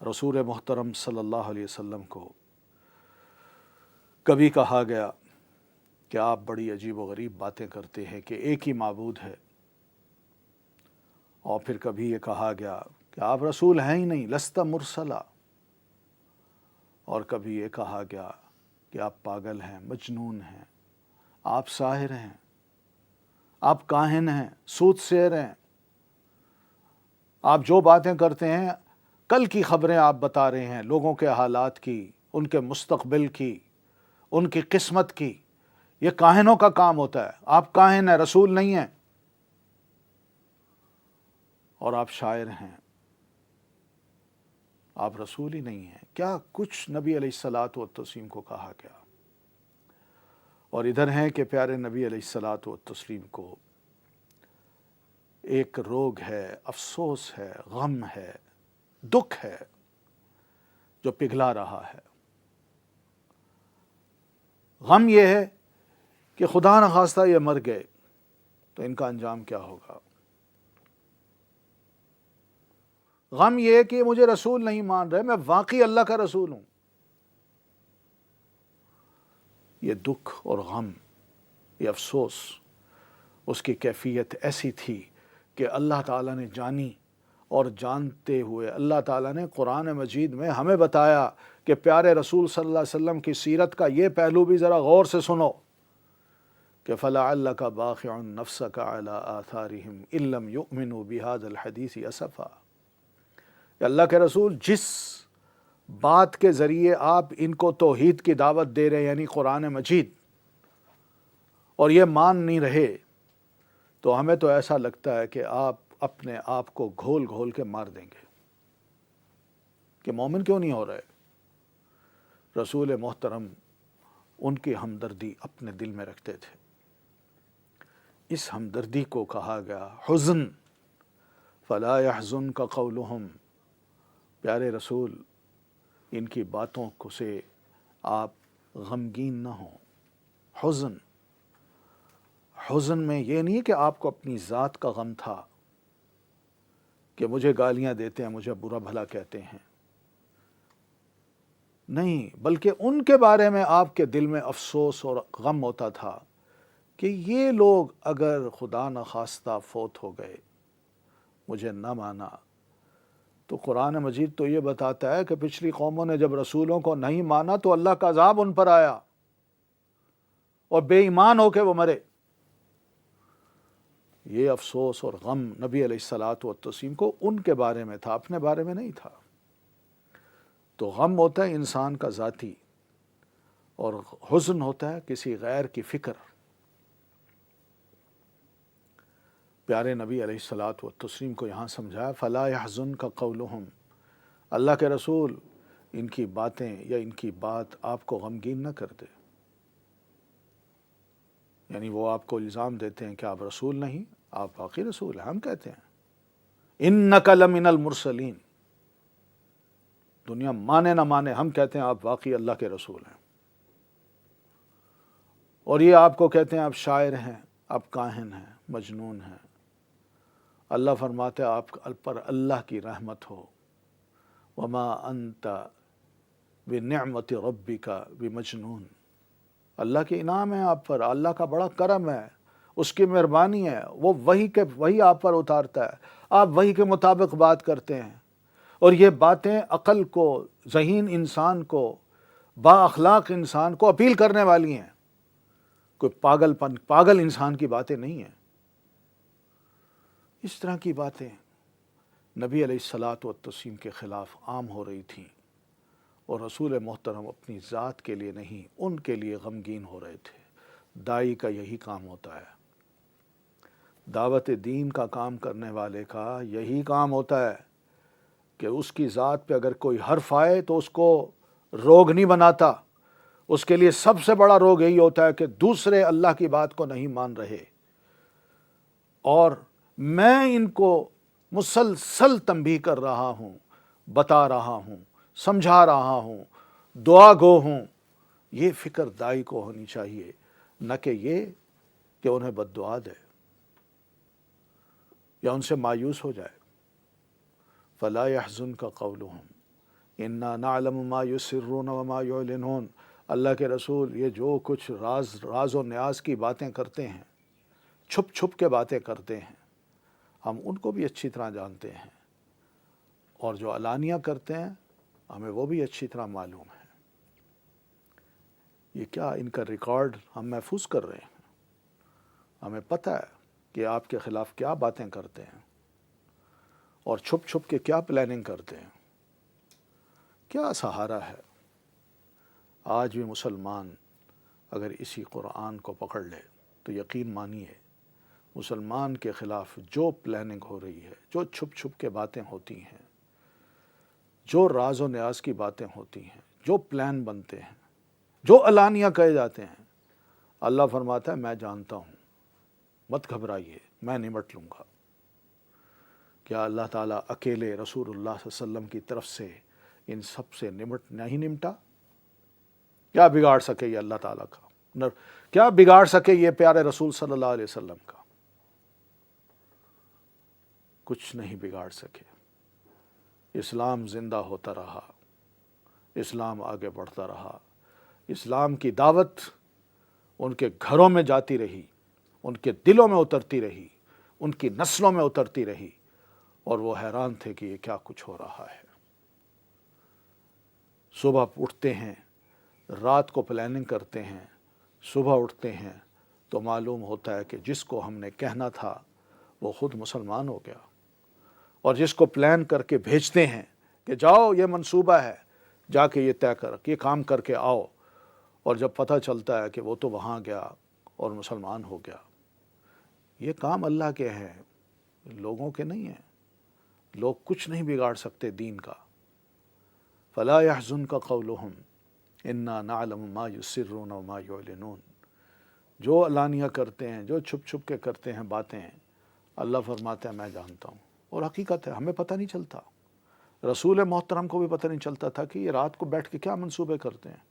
رسول محترم صلی اللہ علیہ وسلم کو کبھی کہا گیا کہ آپ بڑی عجیب و غریب باتیں کرتے ہیں کہ ایک ہی معبود ہے، اور پھر کبھی یہ کہا گیا کہ آپ رسول ہیں ہی نہیں، لست مرسلا، اور کبھی یہ کہا گیا کہ آپ پاگل ہیں، مجنون ہیں، آپ ساحر ہیں، آپ کاہن ہیں، سود سیر ہیں، آپ جو باتیں کرتے ہیں کل کی خبریں آپ بتا رہے ہیں، لوگوں کے حالات کی، ان کے مستقبل کی، ان کی قسمت کی، یہ کاہنوں کا کام ہوتا ہے، آپ کاہن ہیں، رسول نہیں ہیں، اور آپ شاعر ہیں، آپ رسول ہی نہیں ہیں۔ کیا کچھ نبی علیہ الصلاۃ والتسلیم کو کہا گیا، اور ادھر ہیں کہ پیارے نبی علیہ الصلاۃ والتسلیم کو ایک روگ ہے، افسوس ہے، غم ہے، دکھ ہے جو پگھلا رہا ہے۔ غم یہ ہے کہ خدا نخواستہ یہ مر گئے تو ان کا انجام کیا ہوگا۔ غم یہ ہے کہ مجھے رسول نہیں مان رہے، میں واقعی اللہ کا رسول ہوں۔ یہ دکھ اور غم، یہ افسوس، اس کی کیفیت ایسی تھی کہ اللہ تعالیٰ نے جانی، اور جانتے ہوئے اللہ تعالیٰ نے قرآن مجید میں ہمیں بتایا کہ پیارے رسول صلی اللہ علیہ وسلم کی سیرت کا یہ پہلو بھی ذرا غور سے سنو کہ فَلَعَلَّكَ بَاخِعٌ نَفْسَكَ عَلَىٰ آثَارِهِمْ إِن لَّمْ يُؤْمِنُوا بِهَٰذَا الْحَدِيثِ أَسَفًا۔ کہ اللہ کے رسول جس بات کے ذریعے آپ ان کو توحید کی دعوت دے رہے ہیں، یعنی قرآن مجید، اور یہ مان نہیں رہے، تو ہمیں تو ایسا لگتا ہے کہ آپ اپنے آپ کو گھول گھول کے مار دیں گے کہ مومن کیوں نہیں ہو رہے۔ رسول محترم ان کی ہمدردی اپنے دل میں رکھتے تھے۔ اس ہمدردی کو کہا گیا حزن، فلا يحزنک قولہم، پیارے رسول ان کی باتوں کو سے آپ غمگین نہ ہوں۔ حزن، حزن میں یہ نہیں کہ آپ کو اپنی ذات کا غم تھا کہ مجھے گالیاں دیتے ہیں، مجھے برا بھلا کہتے ہیں، نہیں، بلکہ ان کے بارے میں آپ کے دل میں افسوس اور غم ہوتا تھا کہ یہ لوگ اگر خدا نخواستہ فوت ہو گئے، مجھے نہ مانا، تو قرآن مجید تو یہ بتاتا ہے کہ پچھلی قوموں نے جب رسولوں کو نہیں مانا تو اللہ کا عذاب ان پر آیا اور بے ایمان ہو کے وہ مرے۔ یہ افسوس اور غم نبی علیہ الصلاۃ والتسلیم کو ان کے بارے میں تھا، اپنے بارے میں نہیں تھا۔ تو غم ہوتا ہے انسان کا ذاتی، اور حزن ہوتا ہے کسی غیر کی فکر۔ پیارے نبی علیہ الصلاۃ والتسلیم کو یہاں سمجھایا فلا يحزنک قولہم، اللہ کے رسول ان کی باتیں یا ان کی بات آپ کو غمگین نہ کر دے۔ یعنی وہ آپ کو الزام دیتے ہیں کہ آپ رسول نہیں، آپ واقعی رسول ہیں، ہم کہتے ہیں انک لمن المرسلین، دنیا مانے نہ مانے، ہم کہتے ہیں آپ واقعی اللہ کے رسول ہیں، اور یہ آپ کو کہتے ہیں آپ شاعر ہیں، آپ کاہن ہیں، مجنون ہیں۔ اللہ فرماتے ہیں آپ پر اللہ کی رحمت ہو، وما انت بنعمت ربک بمجنون، اللہ کے انعام ہے آپ پر، اللہ کا بڑا کرم ہے، اس کی مہربانی ہے، وہ وہی آپ پر اتارتا ہے، آپ وہی کے مطابق بات کرتے ہیں، اور یہ باتیں عقل کو، ذہین انسان کو، با اخلاق انسان کو اپیل کرنے والی ہیں، کوئی پاگل انسان کی باتیں نہیں ہیں۔ اس طرح کی باتیں نبی علیہ الصلاۃ والتسلیم کے خلاف عام ہو رہی تھیں، اور رسول محترم اپنی ذات کے لیے نہیں، ان کے لیے غمگین ہو رہے تھے۔ داعی کا یہی کام ہوتا ہے، دعوت دین کا کام کرنے والے کا یہی کام ہوتا ہے کہ اس کی ذات پہ اگر کوئی حرف آئے تو اس کو روگ نہیں بناتا، اس کے لیے سب سے بڑا روگ یہی ہوتا ہے کہ دوسرے اللہ کی بات کو نہیں مان رہے، اور میں ان کو مسلسل تنبیہ کر رہا ہوں، بتا رہا ہوں، سمجھا رہا ہوں، دعا گو ہوں۔ یہ فکر داعی کو ہونی چاہیے، نہ کہ یہ کہ انہیں بد دعا دے یا ان سے مایوس ہو جائے۔ فلا يحزنک قولہم، انا نعلم ما یسرون وما یعلنون، اللہ کے رسول یہ جو کچھ راز و نیاز کی باتیں کرتے ہیں، چھپ چھپ کے باتیں کرتے ہیں، ہم ان کو بھی اچھی طرح جانتے ہیں، اور جو علانیہ کرتے ہیں ہمیں وہ بھی اچھی طرح معلوم ہے۔ یہ کیا ان کا ریکارڈ ہم محفوظ کر رہے ہیں، ہمیں پتہ ہے کہ آپ کے خلاف کیا باتیں کرتے ہیں اور چھپ چھپ کے کیا پلاننگ کرتے ہیں۔ کیا سہارا ہے؟ آج بھی مسلمان اگر اسی قرآن کو پکڑ لے تو یقین مانیے مسلمان کے خلاف جو پلاننگ ہو رہی ہے، جو چھپ چھپ کے باتیں ہوتی ہیں، جو راز و نیاز کی باتیں ہوتی ہیں، جو پلان بنتے ہیں، جو علانیہ کہے جاتے ہیں، اللہ فرماتا ہے میں جانتا ہوں، مت گھبرائیے، میں نمٹ لوں گا۔ کیا اللہ تعالیٰ اکیلے رسول اللہ صلی اللہ علیہ وسلم کی طرف سے ان سب سے نہیں نمٹا؟ کیا بگاڑ سکے یہ اللہ تعالیٰ کا؟ کیا بگاڑ سکے یہ پیارے رسول صلی اللہ علیہ وسلم کا؟ کچھ نہیں بگاڑ سکے۔ اسلام زندہ ہوتا رہا، اسلام آگے بڑھتا رہا، اسلام کی دعوت ان کے گھروں میں جاتی رہی، ان کے دلوں میں اترتی رہی، ان کی نسلوں میں اترتی رہی، اور وہ حیران تھے کہ یہ کیا کچھ ہو رہا ہے۔ صبح اٹھتے ہیں، رات کو پلاننگ کرتے ہیں، صبح اٹھتے ہیں تو معلوم ہوتا ہے کہ جس کو ہم نے کہنا تھا وہ خود مسلمان ہو گیا، اور جس کو پلان کر کے بھیجتے ہیں کہ جاؤ یہ منصوبہ ہے، جا کے یہ طے کر، یہ کام کر کے آؤ، اور جب پتہ چلتا ہے کہ وہ تو وہاں گیا اور مسلمان ہو گیا۔ یہ کام اللہ کے ہیں، لوگوں کے نہیں ہیں۔ لوگ کچھ نہیں بگاڑ سکتے دین کا۔ فلا يحزنك قولهم انا نعلم ما يسرون وما يعلنون، جو علانیہ کرتے ہیں، جو چھپ چھپ کے کرتے ہیں باتیں، اللہ فرماتا ہے میں جانتا ہوں، اور حقیقت ہے ہمیں پتہ نہیں چلتا، رسول محترم کو بھی پتہ نہیں چلتا تھا کہ یہ رات کو بیٹھ کے کیا منصوبے کرتے ہیں۔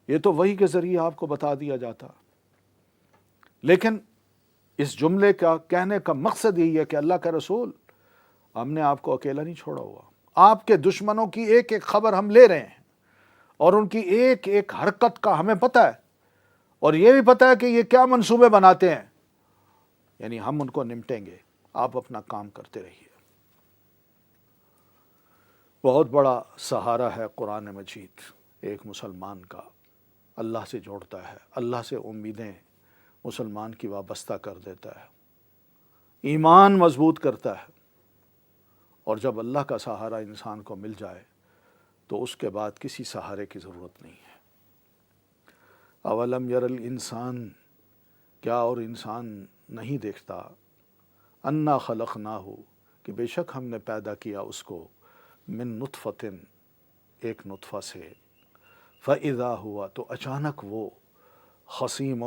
یہ تو وحی کے ذریعے آپ کو بتا دیا جاتا، لیکن اس جملے کا کہنے کا مقصد یہی ہے کہ اللہ کا رسول، ہم نے آپ کو اکیلا نہیں چھوڑا ہوا، آپ کے دشمنوں کی ایک ایک خبر ہم لے رہے ہیں، اور ان کی ایک ایک حرکت کا ہمیں پتہ ہے، اور یہ بھی پتہ ہے کہ یہ کیا منصوبے بناتے ہیں، یعنی ہم ان کو نمٹیں گے، آپ اپنا کام کرتے رہیے۔ بہت بڑا سہارا ہے قرآن مجید ایک مسلمان کا، اللہ سے جوڑتا ہے، اللہ سے امیدیں مسلمان کی وابستہ کر دیتا ہے، ایمان مضبوط کرتا ہے، اور جب اللہ کا سہارا انسان کو مل جائے تو اس کے بعد کسی سہارے کی ضرورت نہیں ہے۔ اولم یر الانسان، کیا اور انسان نہیں دیکھتا، انا خلقناہ، کہ بے شک ہم نے پیدا کیا اس کو، من نطفۃ، ایک نطفہ سے، فاذا ہوا، تو اچانک وہ، خصیم،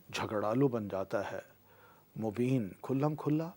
جھگڑالو بن جاتا ہے، مبین، کھلم کھلا،